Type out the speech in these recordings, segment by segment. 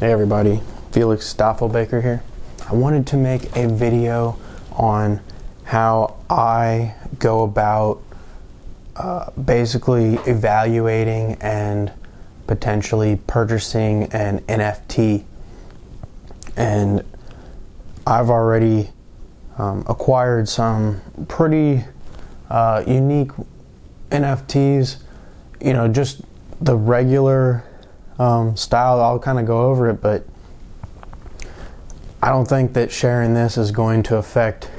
Hey everybody, Felix Staffelbaker here. I wanted to make a video on how I go about basically evaluating and potentially purchasing an NFT. And I've already acquired some pretty unique NFTs, just the regular style. I'll kind of go over it, but I don't think that sharing this is going to affect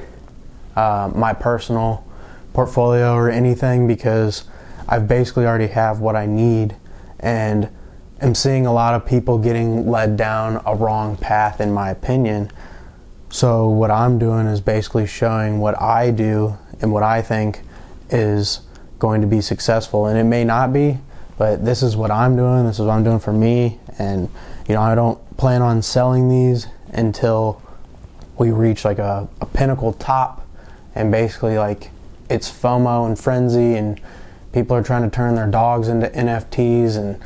my personal portfolio or anything, because I basically already have what I need, and I'm seeing a lot of people getting led down a wrong path, in my opinion. So what I'm doing is basically showing what I do and what I think is going to be successful, and it may not be, but this is what I'm doing. This is what I'm doing for me. And I don't plan on selling these until we reach like a pinnacle top, and basically like it's FOMO and frenzy, and people are trying to turn their dogs into NFTs, and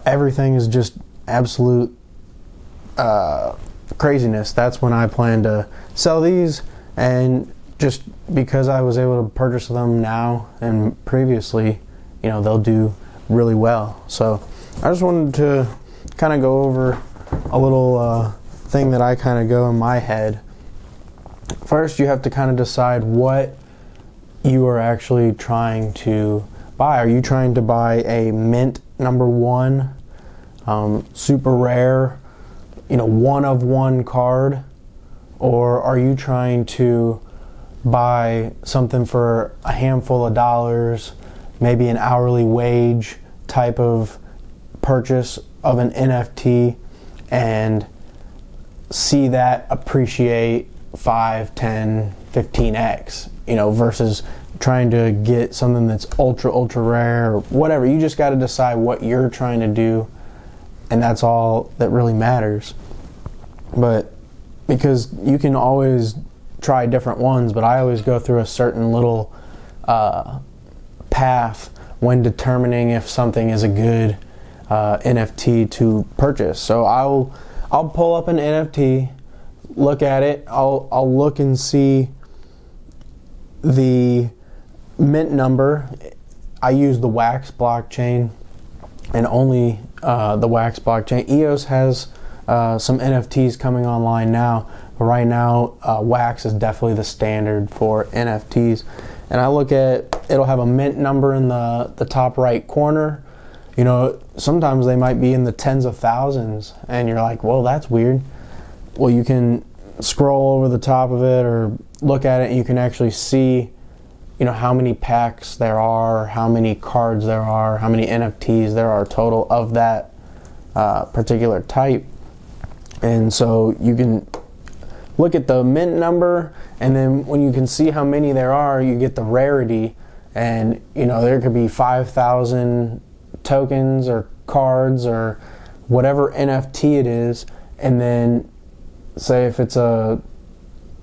everything is just absolute craziness. That's when I plan to sell these. And just because I was able to purchase them now and previously, they'll do really well. So I just wanted to kind of go over a little thing that I kind of go in my head. First, you have to kind of decide what you are actually trying to buy. Are you trying to buy a mint number one, super rare, one of one card? Or are you trying to buy something for a handful of dollars, maybe an hourly wage type of purchase of an NFT, and see that appreciate 5, 10, 15x, versus trying to get something that's ultra rare or whatever. You just got to decide what you're trying to do, and that's all that really matters. But because you can always try different ones, but I always go through a certain little path when determining if something is a good NFT to purchase. So I'll pull up an NFT, look at it. I'll look and see the mint number. I use the Wax blockchain, and only the Wax blockchain. EOS has some NFTs coming online now, but right now Wax is definitely the standard for NFTs. And I look at, it'll have a mint number in the top right corner. Sometimes they might be in the tens of thousands, and you're like, well, that's weird. Well, you can scroll over the top of it or look at it, and you can actually see how many packs there are, how many cards there are, how many NFTs there are total of that particular type. And so you can look at the mint number, and then when you can see how many there are, you get the rarity. And there could be 5,000 tokens or cards or whatever NFT it is, and then say if it's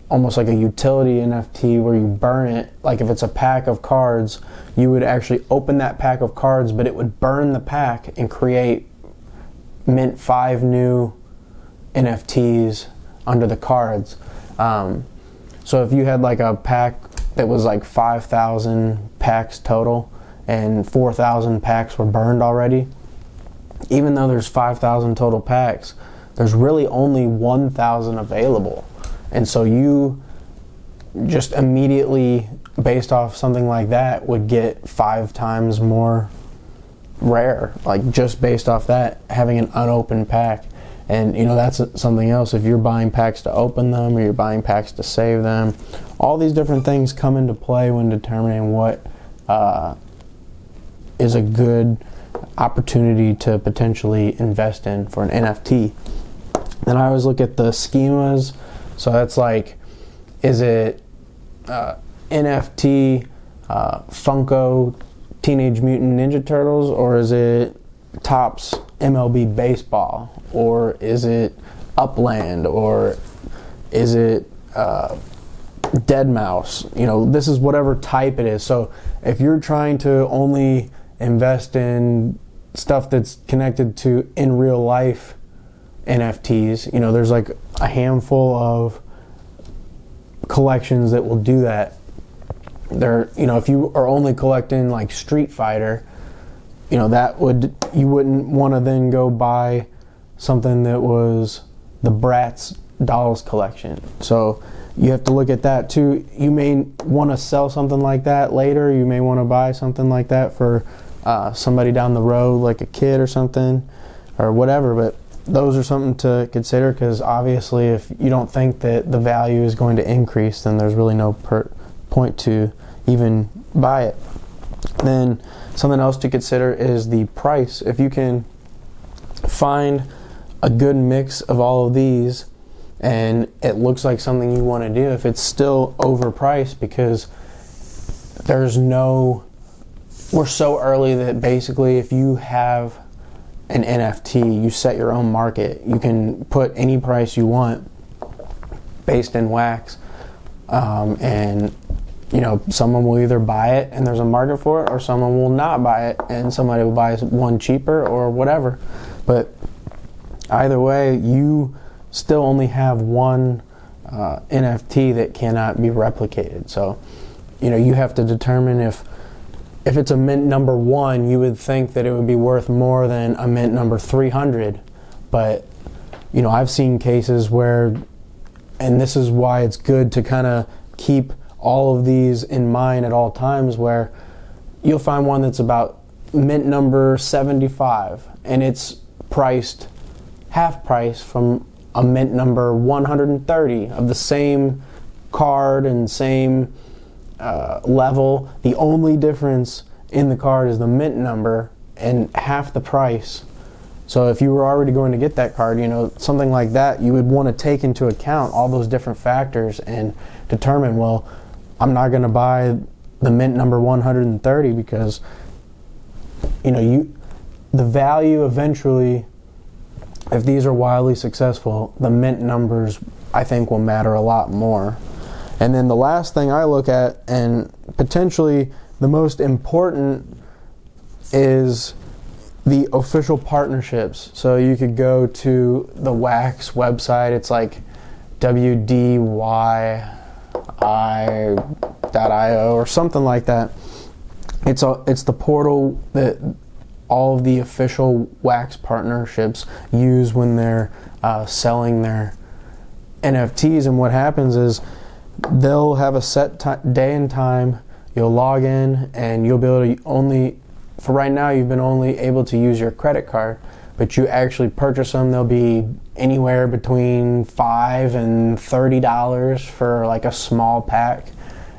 almost like a utility NFT where you burn it, like if it's a pack of cards, you would actually open that pack of cards, but it would burn the pack and create mint 5 new NFTs under the cards. So if you had like a pack that was like 5,000 packs total, and 4,000 packs were burned already, even though there's 5,000 total packs, there's really only 1,000 available. And so you just immediately, based off something like that, would get 5 times more rare, like just based off that, having an unopened pack. And that's something else. If you're buying packs to open them, or you're buying packs to save them, all these different things come into play when determining what is a good opportunity to potentially invest in for an NFT. Then I always look at the schemas. So that's like, is it NFT Funko Teenage Mutant Ninja Turtles, or is it Topps MLB Baseball, or is it Upland, or is it Deadmau5? This is whatever type it is. So if you're trying to only invest in stuff that's connected to in real life NFTs. You know, there's like a handful of collections that will do that. There, you know, if you are only collecting like Street Fighter, you know, you wouldn't want to then go buy something that was the Bratz dolls collection. So you have to look at that too. You may want to sell something like that later. You may want to buy something like that for somebody down the road, like a kid or something, or whatever. But those are something to consider, because obviously if you don't think that the value is going to increase, then there's really no point to even buy it. Then something else to consider is the price. If you can find a good mix of all of these and it looks like something you want to do, if it's still overpriced, because we're so early that basically if you have an NFT, you set your own market. You can put any price you want based in wax, and you know, someone will either buy it and there's a market for it, or someone will not buy it and somebody will buy one cheaper or whatever. But either way, you still only have one NFT that cannot be replicated. So, you know, you have to determine if it's a mint number 1, you would think that it would be worth more than a mint number 300. But, you know, I've seen cases where, and this is why it's good to kind of keep all of these in mind at all times, where you'll find one that's about mint number 75 and it's priced half price from a mint number 130 of the same card and same level. The only difference in the card is the mint number and half the price. So if you were already going to get that card, you know, something like that, you would want to take into account all those different factors and determine, well, I'm not going to buy the mint number 130 because, you know, the value eventually, if these are wildly successful, the mint numbers, I think, will matter a lot more. And then the last thing I look at, and potentially the most important, is the official partnerships. So you could go to the Wax website. It's like WDYI.io or something like that. It's the portal that all of the official Wax partnerships use when they're selling their NFTs. And what happens is they'll have a set day and time. You'll log in and you'll be able to for right now, you've been only able to use your credit card, but you actually purchase them. They'll be anywhere between $5 and $30 for like a small pack,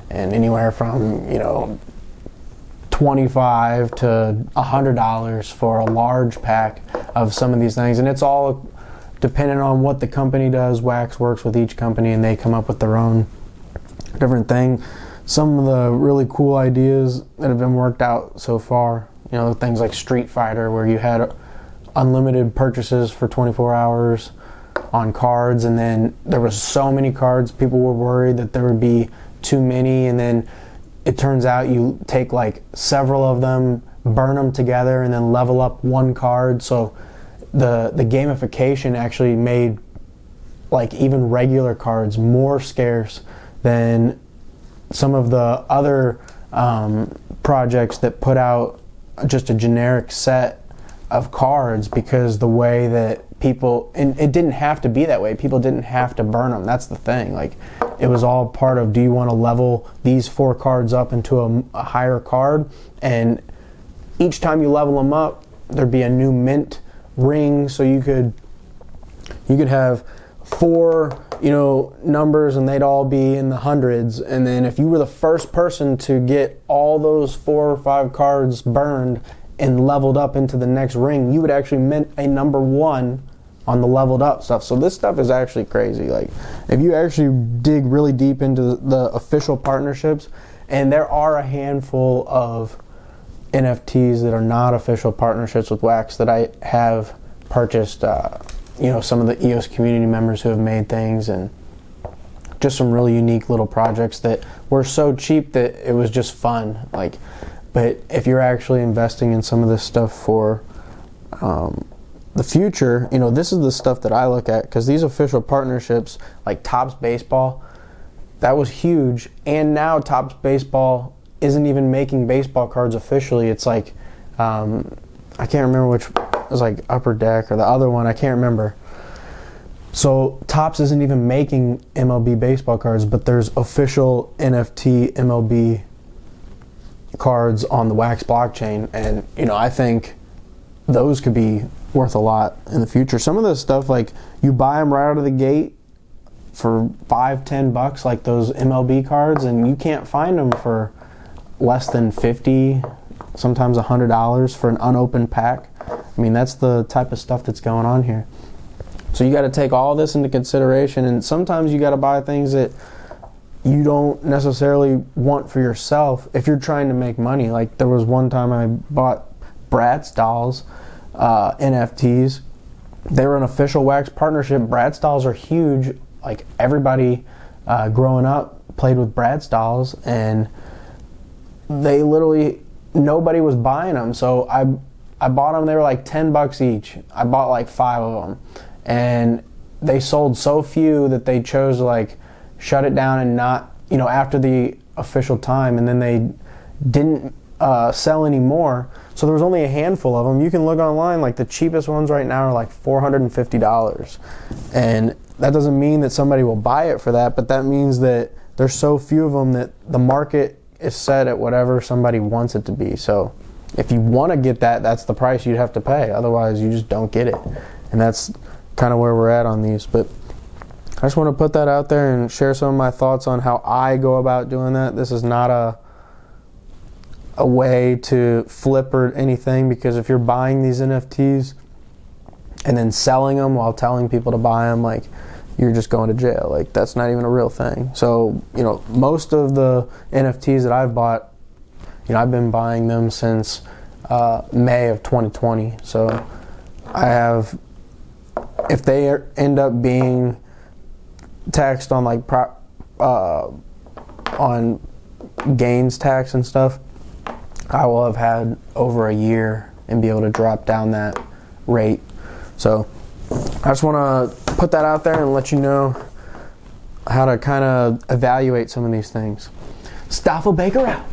and anywhere from, you know, $25 to $100 for a large pack of some of these things. And it's all dependent on what the company does. Wax works with each company and they come up with their own different thing. Some of the really cool ideas that have been worked out so far, you know, things like Street Fighter, where you had unlimited purchases for 24 hours on cards, and then there was so many cards, people were worried that there would be too many, and then it turns out you take like several of them, burn them together, and then level up one card. So the gamification actually made like even regular cards more scarce than some of the other projects that put out just a generic set of cards, because the way that people, and it didn't have to be that way, people didn't have to burn them. That's the thing. Like, it was all part of, do you want to level these 4 cards up into a higher card, and each time you level them up there'd be a new mint ring, so you could have 4, you know, numbers and they'd all be in the hundreds, and then if you were the first person to get all those 4 or 5 cards burned and leveled up into the next ring, you would actually mint a number 1 on the leveled up stuff. So this stuff is actually crazy. Like, if you actually dig really deep into the official partnerships, and there are a handful of NFTs that are not official partnerships with Wax that I have purchased, you know, some of the EOS community members who have made things, and just some really unique little projects that were so cheap that it was just fun. Like, but if you're actually investing in some of this stuff for the future, this is the stuff that I look at, because these official partnerships like Topps Baseball, that was huge. And now Topps Baseball isn't even making baseball cards officially. It's like, I can't remember which, it was like Upper Deck or the other one, I can't remember. So Topps isn't even making MLB baseball cards, but there's official NFT MLB cards on the Wax blockchain. And, I think those could be worth a lot in the future. Some of this stuff, like, you buy them right out of the gate for $5-10, like those MLB cards, and you can't find them for less than $50, sometimes $100 for an unopened pack. I mean, that's the type of stuff that's going on here. So you got to take all this into consideration, and sometimes you got to buy things that you don't necessarily want for yourself if you're trying to make money. Like, there was one time I bought Bratz dolls, NFTs. They were an official Wax partnership. Bratz dolls are huge. Like, everybody growing up played with Bratz dolls, and they literally, nobody was buying them. So I bought them. They were like $10 each. I bought like 5 of them, and they sold so few that they chose to like shut it down and not, after the official time, and then they didn't sell anymore. So there was only a handful of them. You can look online, like the cheapest ones right now are like $450, and that doesn't mean that somebody will buy it for that, but that means that there's so few of them that the market is set at whatever somebody wants it to be. So if you want to get that, that's the price you'd have to pay. Otherwise, you just don't get it. And that's kind of where we're at on these. But I just want to put that out there and share some of my thoughts on how I go about doing that. This is not a way to flip or anything, because if you're buying these NFTs and then selling them while telling people to buy them, like, you're just going to jail. Like, that's not even a real thing. So, most of the NFTs that I've bought, I've been buying them since May of 2020. So I have, if they end up being taxed on like on gains tax and stuff, I will have had over a year and be able to drop down that rate. So I just want to put that out there and let you know how to kind of evaluate some of these things. Stoffel Baker out.